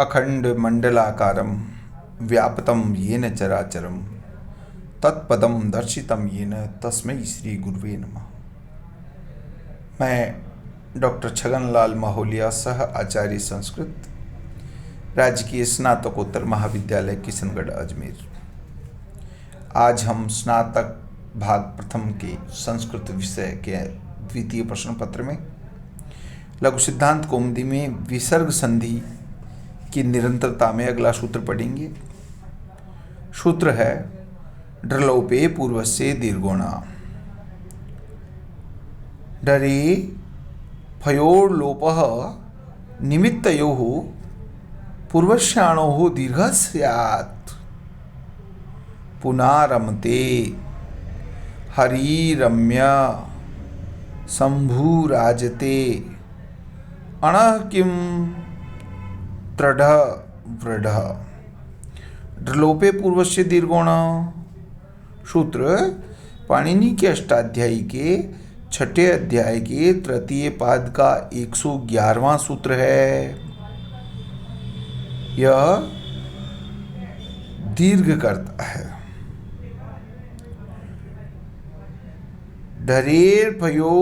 अखंडमंडलाकारं व्याप्तं येन चराचरं तत्पदं दर्शितं येन तस्मै श्री गुरुवे नमः। मैं डॉक्टर छगनलाल माहौलिया, सह आचार्य संस्कृत, राजकीय स्नातकोत्तर महाविद्यालय किशनगढ़ अजमेर। आज हम स्नातक भाग प्रथम के संस्कृत विषय के द्वितीय प्रश्न पत्र में लघु सिद्धांत कौमुदी में विसर्ग संधि की निरंतरता में अगला सूत्र पढ़ेंगे। सूत्र है ढ्रलोपे पूर्वस्य दीर्घोणा। डरे भयोर्लोपः निमित्तयोः पूर्वस्याणोः दीर्घः स्यात्। पुनारमते हरिरम्य शंभुराजते अणः किं तृढ वृढ। ढ्रलोपे पूर्वस्य दीर्घोण। सूत्र पाणिनि के अष्टाध्यायी के छठे अध्याय के तृतीय पाद का 111वां सूत्र है। यह दीर्घ करता है। ढरेर भयो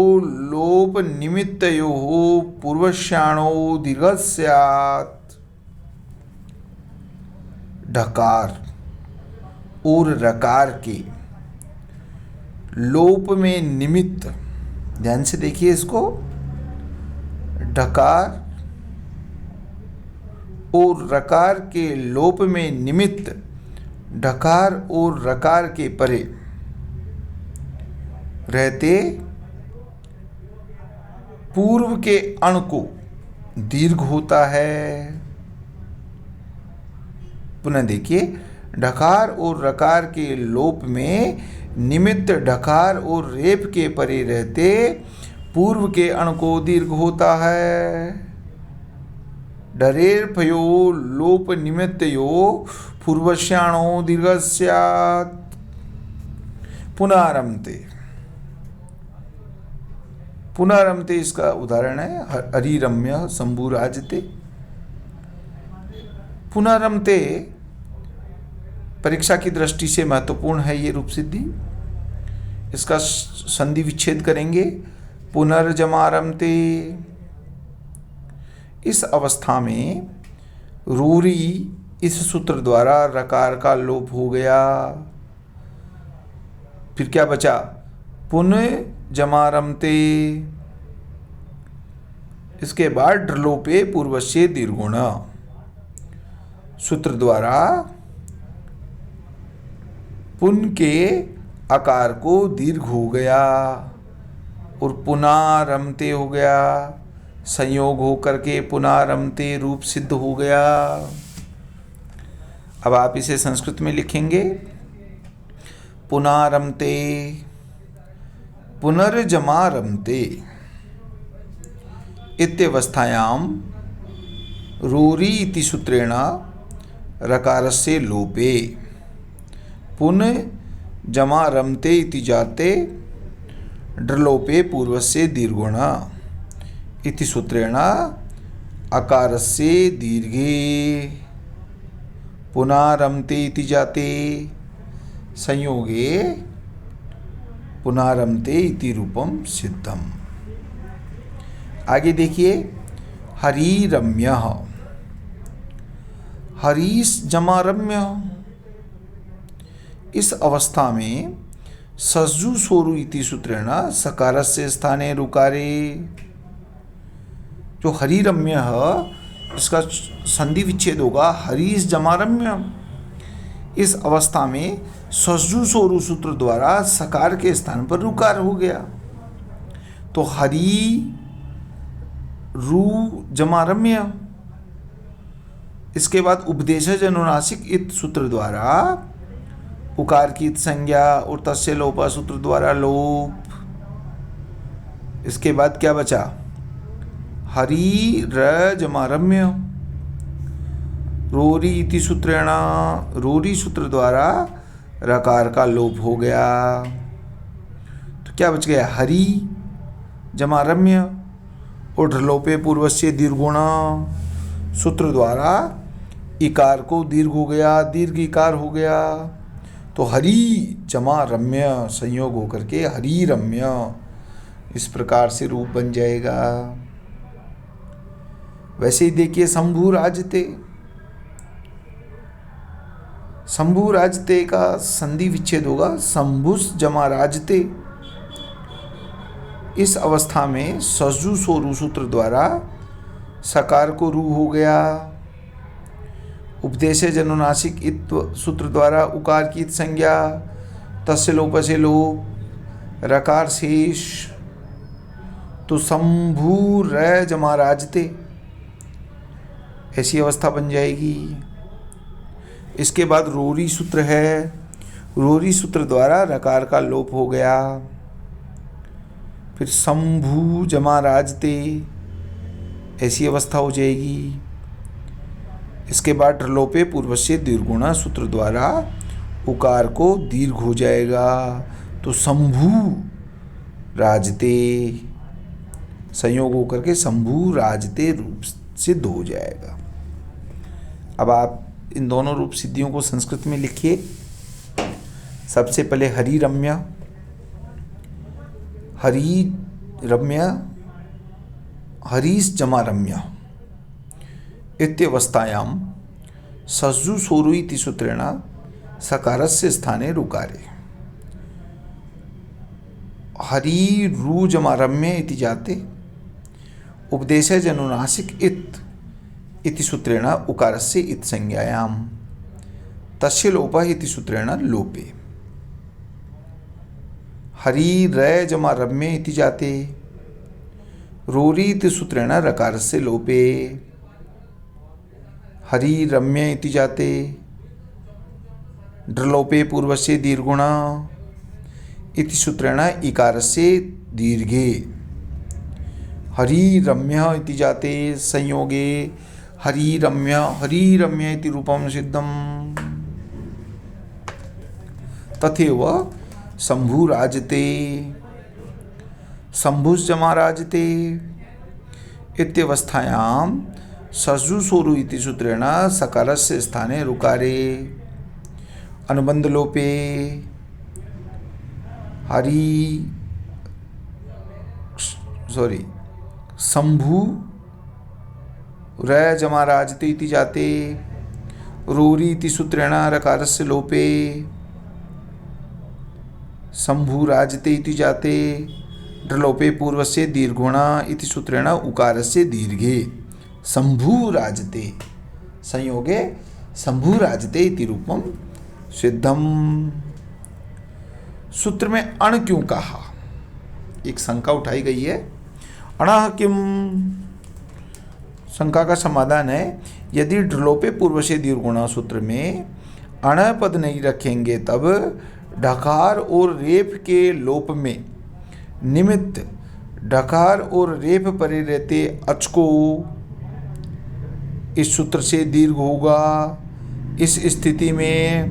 लोप निमित्तयोः पूर्वस्याणो दीर्घः स्यात्। ढकार और रकार के लोप में निमित्त, ध्यान से देखिए इसको, ढकार और रकार के लोप में निमित्त ढकार और रकार के परे रहते पूर्व के अण को दीर्घ होता है। पुनः देखिए, ढकार और रकार के लोप में निमित्त ढकार और रेप के परे रहते पूर्व के अण को दीर्घ होता है। डरेर भयो लोप निमित्तयो पूर्वस्याणो दीर्घः स्यात्। पुनारमते। पुनारमते इसका उदाहरण है हरिरम्य शंभुराजते। पुनरमते परीक्षा की दृष्टि से महत्वपूर्ण है ये रूप सिद्धि। इसका संधि विच्छेद करेंगे। पुनर्जमारमते, इस अवस्था में रूरी इस सूत्र द्वारा रकार का लोप हो गया। फिर क्या बचा? पुनः जमारमते। इसके बाद ढ्रलोपे पूर्वस्य दीर्घोण। सूत्र द्वारा पुन के आकार को दीर्घ हो गया और पुनारमते हो गया। संयोग होकर के पुनारमते रूप सिद्ध हो गया। अब आप इसे संस्कृत में लिखेंगे। पुनारमते पुनर्जमारमते इत्यवस्थायां रूरी इति सूत्रेण रकारस्य लोपे पुनः जमा रमते इति जाते ढ्रलोपे पूर्वस्य दीर्घोण इति सूत्रेण अकारस्य दीर्घे पुनारमते इति जाते संयोगे पुनारमते इति रूपम सिद्धम। आगे देखिए, हरिरम्य, हरीश जमा रम्य। इस अवस्था में सज्जु सोरु इति सूत्रेण सकारस्य स्थाने रुकारे। जो हरिरम्य है इसका संधि विच्छेद होगा हरीश जमा रम्य। इस अवस्था में सज्जु सोरु सूत्र द्वारा सकार के स्थान पर रुकार हो गया। तो हरि रू जमा रम्य। इसके बाद उपदेशज अनुनासिक इत सूत्र द्वारा उकार की संज्ञा और तस्य लोपा सूत्र द्वारा लोप। इसके बाद क्या बचा? हरि र जमा रम्य। रोरी इति सूत्रेण, रोरी सूत्र द्वारा रकार का लोप हो गया। तो क्या बच गया? हरि जमा रम्य और ढ्रलोपे पूर्वस्य दीर्घुण सूत्र द्वारा इकार को दीर्घ हो गया, दीर्घ इकार हो गया, तो हरि जमा रम्य संयोग होकर के हरि रम्य इस प्रकार से रूप बन जाएगा। वैसे ही देखिए शंभु राजते, शंभु राजते का संधि विच्छेद होगा शंभुस जमा राजते। इस अवस्था में सजु सोरु सूत्र द्वारा सकार को रू हो गया, उपदेशे जनुनासिक इत्व सूत्र द्वारा उकार की इत संज्ञा, तस्य लोप से लोप, रकार शेष, तो शंभु र जमा राजते ऐसी अवस्था बन जाएगी। इसके बाद रोरी सूत्र है, रोरी सूत्र द्वारा रकार का लोप हो गया, फिर शंभु जमा राजते ऐसी अवस्था हो जाएगी। इसके बाद लोपे पूर्व से दीर्घुणा सूत्र द्वारा उकार को दीर्घ हो जाएगा, तो शंभु राजते संयोग होकर के शंभु राजते रूप सिद्ध हो जाएगा। अब आप इन दोनों रूप सिद्धियों को संस्कृत में लिखिए। सबसे पहले हरि रम्य, हरि रम्य, हरीश जमा रम्य इत्यवस्थायां सज्जु सोरु इति सूत्रेण सकारस्य स्थाने रुकारे। हरि रू जमा रम्य इति जाते उपदेशे जनुनासिक इति सूत्रेण उकारस्य इत संज्ञायां तस्य लोपः इति सूत्रेण लोपे। हरि रै जमा रम्य इति जाते रोरी इति सूत्रेण रकारस्य लोपे। हरि रम्य इति जाते ड्रलोपे पूर्वस्य दीर्घुणा इति सूत्रेण इकारस्य दीर्घे। हरि रम्य इति जाते संयोगे हरि रम्य इति रूपम सिद्धम। तथैव शंभु राजते, शंभुस जमा राजते इत्यवस्थायां सज्जु सोरु इति सूत्रेण सकारस्य स्थाने रुकारे। अनुबंध लोपे शंभु र जमा राजते इति जाते रोरी इति सूत्रेण रकारस्य लोपे। शंभु राजते इति जाते ड्रलोपे पूर्वस्य दीर्घुणा इति सूत्रेण उकारस्य दीर्घे। शंभु राजते संयोगे शंभु राजते इति रूपम सिद्धम। सूत्र में अण क्यों कहा, एक शंका उठाई गई है। अणः किम, शंका का समाधान है यदि ड्रलोपे पूर्व से दीर्घुणा सूत्र में अण पद नहीं रखेंगे तब ढकार और रेफ के लोप में निमित्त ढकार और रेफ परे रहते अच को इस सूत्र से दीर्घ होगा। इस स्थिति में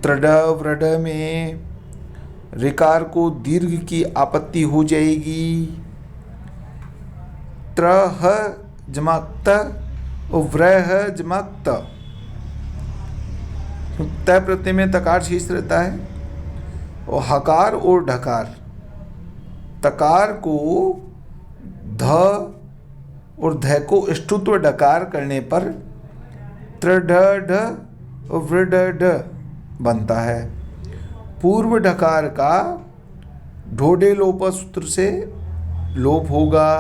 त्रड व्रड में ऋकार को दीर्घ की आपत्ति हो जाएगी। त्रह जमाक्त और व्रह जमाक्त, तय प्रत्यय में तकार शेष रहता है और हकार और ढकार, तकार को ध और ध को ष्टुत्व डकार करने पर त्रढ और वृढ बनता है। पूर्व ढकार का ढोडे लोप सूत्र से लोप होगा,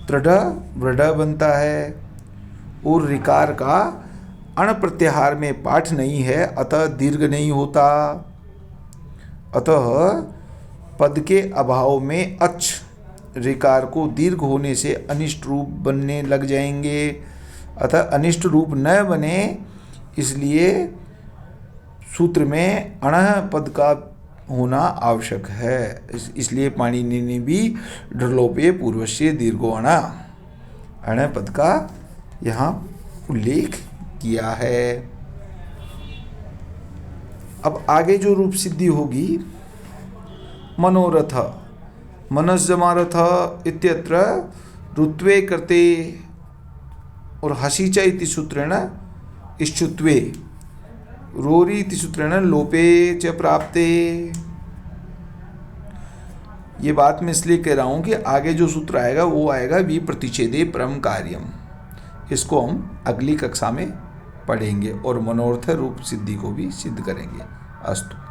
त्रढ वृढ बनता है। और ऋकार का अण प्रत्याहार में पाठ नहीं है अतः दीर्घ नहीं होता। अतः पद के अभाव में अच ऋकार को दीर्घ होने से अनिष्ट रूप बनने लग जाएंगे। अतः अनिष्ट रूप न बने इसलिए सूत्र में अण पद का होना आवश्यक है। इसलिए पाणिनि ने भी ढलोपे पूर्वस्य दीर्घो अण पद का यहाँ उल्लेख किया है। अब आगे जो रूप सिद्धि होगी, मनोरथ, मनस जमा रथ इत्यत्र ऋत्वे कृते और हसी च इति सूत्रेण इष्टुत्वे, रोरी इति सूत्रेण लोपे च प्राप्ते। ये बात मैं इसलिए कह रहा हूँ कि आगे जो सूत्र आएगा वो आएगा वि प्रतिषेधे परम कार्यम। इसको हम अगली कक्षा में पढ़ेंगे और मनोर्थ रूप सिद्धि को भी सिद्ध करेंगे। अस्तु।